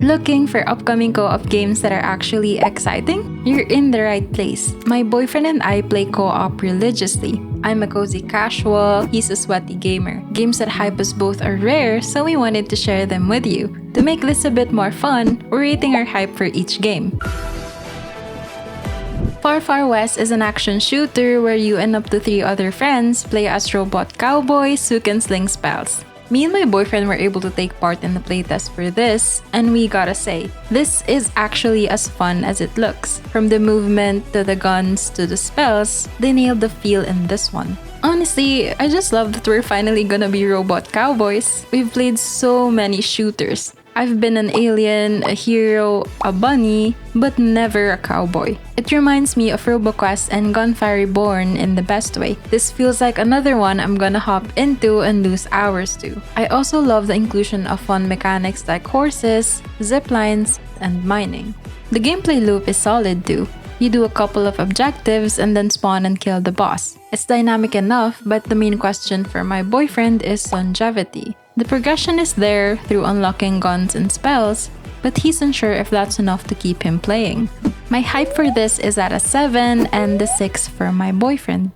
Looking for upcoming co-op games that are actually exciting? You're in the right place. My boyfriend and I play co-op religiously. I'm a cozy casual, he's a sweaty gamer. Games that hype us both are rare, so we wanted to share them with you. To make this a bit more fun, we're rating our hype for each game. Far Far West is an action shooter where you and up to 3 other friends play as robot cowboys who can sling spells. Me and my boyfriend were able to take part in the playtest for this, and we gotta say, this is actually as fun as it looks. From the movement to the guns to the spells, they nailed the feel in this one. Honestly, I just love that we're finally gonna be robot cowboys. We've played so many shooters. I've been an alien, a hero, a bunny, but never a cowboy. It reminds me of RoboQuest and Gunfire Reborn in the best way. This feels like another one I'm gonna hop into and lose hours to. I also love the inclusion of fun mechanics like horses, zip lines, and mining. The gameplay loop is solid too. You do a couple of objectives and then spawn and kill the boss. It's dynamic enough, but the main question for my boyfriend is longevity. The progression is there through unlocking guns and spells, but he's unsure if that's enough to keep him playing. My hype for this is at a 7 and a 6 for my boyfriend.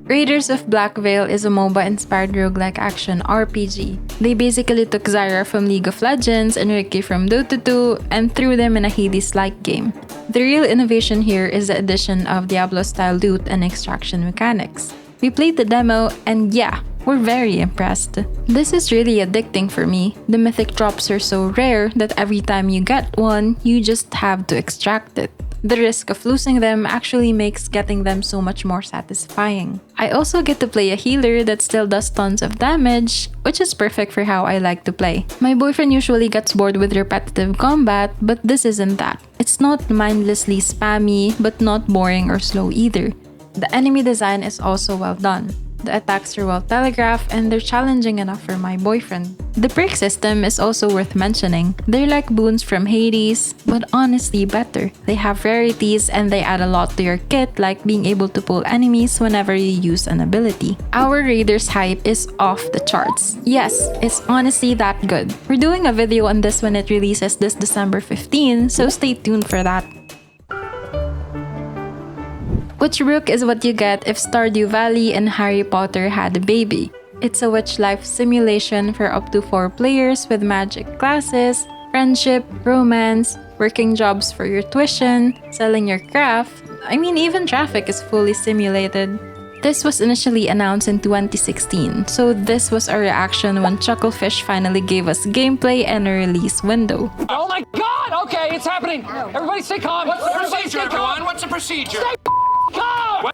Raiders of Blackveil is a MOBA-inspired roguelike action RPG. They basically took Zyra from League of Legends and Ricky from Dota 2 and threw them in a Hades-like game. The real innovation here is the addition of Diablo-style loot and extraction mechanics. We played the demo and yeah, we're very impressed. This is really addicting for me. The mythic drops are so rare that every time you get one, you just have to extract it. The risk of losing them actually makes getting them so much more satisfying. I also get to play a healer that still does tons of damage, which is perfect for how I like to play. My boyfriend usually gets bored with repetitive combat, but this isn't that. It's not mindlessly spammy, but not boring or slow either. The enemy design is also well done. The attacks are well telegraphed and they're challenging enough for my boyfriend. The perk system is also worth mentioning. They're like boons from Hades, but honestly better. They have rarities and they add a lot to your kit, like being able to pull enemies whenever you use an ability. Our Raiders hype is off the charts. Yes, it's honestly that good. We're doing a video on this when it releases this December 15, so stay tuned for that. Witchbrook is what you get if Stardew Valley and Harry Potter had a baby. It's a witch life simulation for up to 4 players with magic classes, friendship, romance, working jobs for your tuition, selling your craft. Even traffic is fully simulated. This was initially announced in 2016, so this was our reaction when Chucklefish finally gave us gameplay and a release window. Oh my god! Okay, it's happening! Everybody stay calm! What's the procedure, everyone? What's the procedure? Stay calm!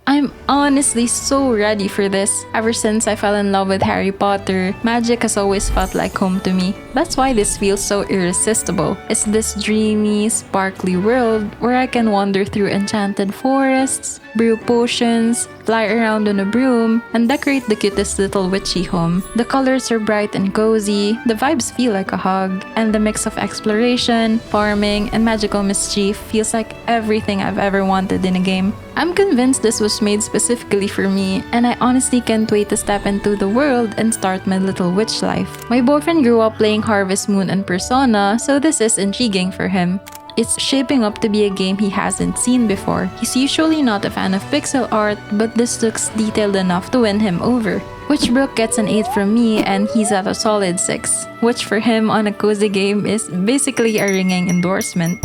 I'm honestly so ready for this. Ever since I fell in love with Harry Potter, magic has always felt like home to me. That's why this feels so irresistible. It's this dreamy, sparkly world where I can wander through enchanted forests, brew potions, fly around on a broom, and decorate the cutest little witchy home. The colors are bright and cozy, the vibes feel like a hug, and the mix of exploration, farming, and magical mischief feels like everything I've ever wanted in a game. I'm convinced this was made specifically for me, and I honestly can't wait to step into the world and start my little witch life. My boyfriend grew up playing Harvest Moon and Persona, so this is intriguing for him. It's shaping up to be a game he hasn't seen before. He's usually not a fan of pixel art, but this looks detailed enough to win him over. Witchbrook gets an 8 from me and he's at a solid 6, which for him on a cozy game is basically a ringing endorsement.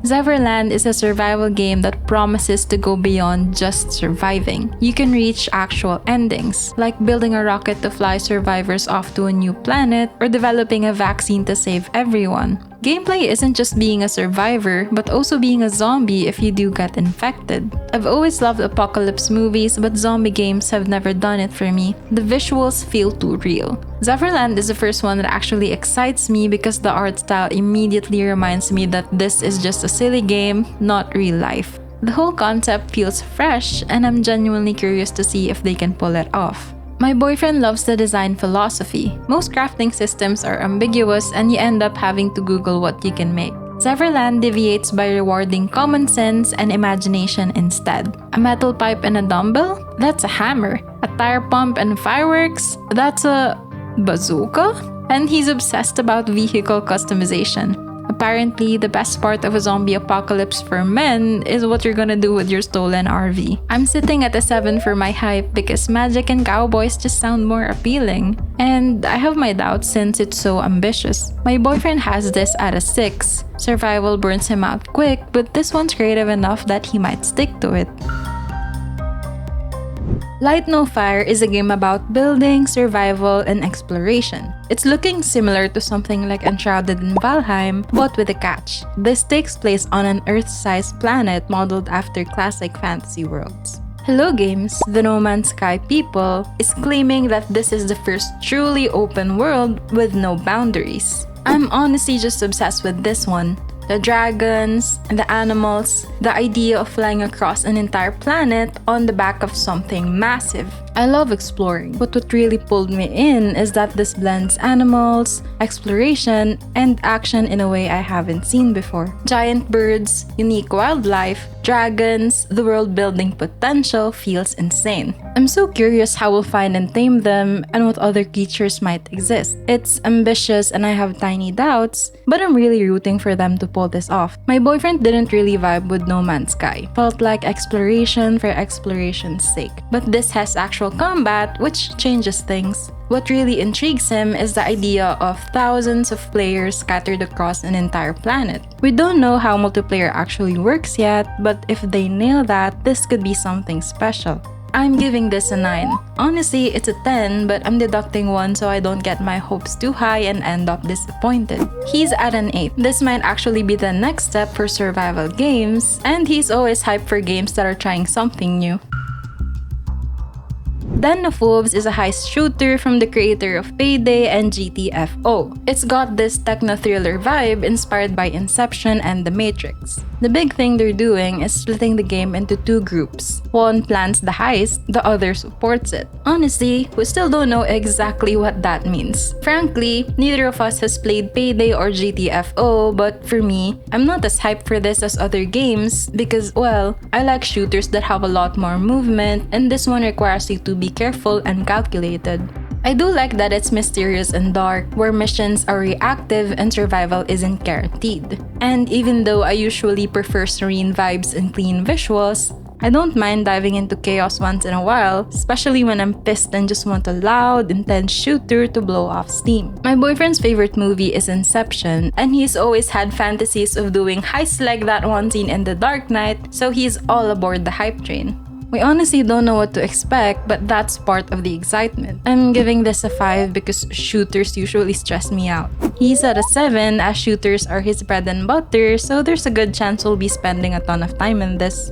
Zeverland is a survival game that promises to go beyond just surviving. You can reach actual endings, like building a rocket to fly survivors off to a new planet or developing a vaccine to save everyone. Gameplay isn't just being a survivor, but also being a zombie if you do get infected. I've always loved apocalypse movies, but zombie games have never done it for me. The visuals feel too real. Zeverland is the first one that actually excites me because the art style immediately reminds me that this is just a silly game, not real life. The whole concept feels fresh, and I'm genuinely curious to see if they can pull it off. My boyfriend loves the design philosophy. Most crafting systems are ambiguous and you end up having to Google what you can make. Zeverland deviates by rewarding common sense and imagination instead. A metal pipe and a dumbbell? That's a hammer. A tire pump and fireworks? That's a bazooka? And he's obsessed about vehicle customization. Apparently, the best part of a zombie apocalypse for men is what you're gonna do with your stolen RV. I'm sitting at a 7 for my hype because magic and cowboys just sound more appealing. And I have my doubts since it's so ambitious. My boyfriend has this at a 6. Survival burns him out quick, but this one's creative enough that he might stick to it. Light No Fire is a game about building, survival, and exploration. It's looking similar to something like Enshrouded in Valheim, but with a catch. This takes place on an Earth-sized planet modeled after classic fantasy worlds. Hello Games, the No Man's Sky people, is claiming that this is the first truly open world with no boundaries. I'm honestly just obsessed with this one. The dragons, the animals, the idea of flying across an entire planet on the back of something massive. I love exploring, but what really pulled me in is that this blends animals, exploration, and action in a way I haven't seen before. Giant birds, unique wildlife, dragons, the world building potential feels insane. I'm so curious how we'll find and tame them and what other creatures might exist. It's ambitious and I have tiny doubts, but I'm really rooting for them to pull this off. My boyfriend didn't really vibe with No Man's Sky. Felt like exploration for exploration's sake. But this has actual combat, which changes things. What really intrigues him is the idea of thousands of players scattered across an entire planet. We don't know how multiplayer actually works yet, but if they nail that, this could be something special. I'm giving this a 9. Honestly, it's a 10, but I'm deducting 1 so I don't get my hopes too high and end up disappointed. He's at an 8. This might actually be the next step for survival games, and he's always hyped for games that are trying something new. Den of Wolves is a heist shooter from the creator of Payday and GTFO. It's got this techno-thriller vibe inspired by Inception and The Matrix. The big thing they're doing is splitting the game into 2 groups. One plans the heist, the other supports it. Honestly, we still don't know exactly what that means. Frankly, neither of us has played Payday or GTFO, but for me, I'm not as hyped for this as other games because, well, I like shooters that have a lot more movement, and this one requires you to be careful and calculated. I do like that it's mysterious and dark, where missions are reactive and survival isn't guaranteed. And even though I usually prefer serene vibes and clean visuals, I don't mind diving into chaos once in a while, especially when I'm pissed and just want a loud, intense shooter to blow off steam. My boyfriend's favorite movie is Inception, and he's always had fantasies of doing heists like that one scene in The Dark Knight, so he's all aboard the hype train. We honestly don't know what to expect, but that's part of the excitement. I'm giving this a 5 because shooters usually stress me out. He's at a 7 as shooters are his bread and butter, so there's a good chance we'll be spending a ton of time in this.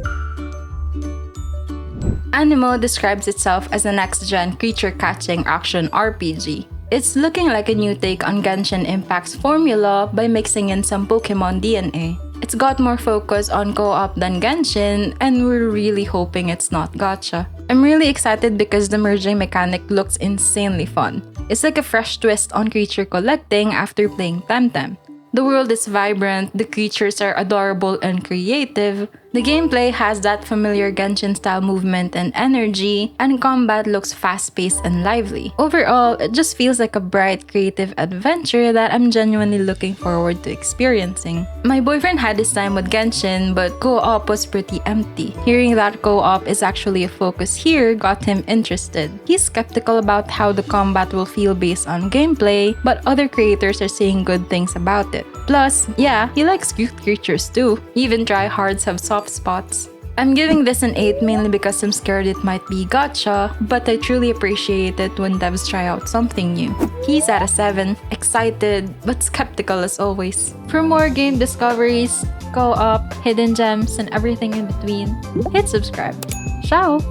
Aniimo describes itself as a next-gen creature-catching action RPG. It's looking like a new take on Genshin Impact's formula by mixing in some Pokemon DNA. It's got more focus on co-op than Genshin, and we're really hoping it's not gacha. I'm really excited because the merging mechanic looks insanely fun. It's like a fresh twist on creature collecting after playing Temtem. The world is vibrant, the creatures are adorable and creative, the gameplay has that familiar Genshin-style movement and energy, and combat looks fast-paced and lively. Overall, it just feels like a bright, creative adventure that I'm genuinely looking forward to experiencing. My boyfriend had his time with Genshin, but co-op was pretty empty. Hearing that co-op is actually a focus here got him interested. He's skeptical about how the combat will feel based on gameplay, but other creators are saying good things about it. Plus, yeah, he likes cute creatures too. Even tryhards have soft spots. I'm giving this an 8 mainly because I'm scared it might be gacha, but I truly appreciate it when devs try out something new. He's at a 7, excited but skeptical as always. For more game discoveries, co-op, hidden gems, and everything in between, hit subscribe. Ciao!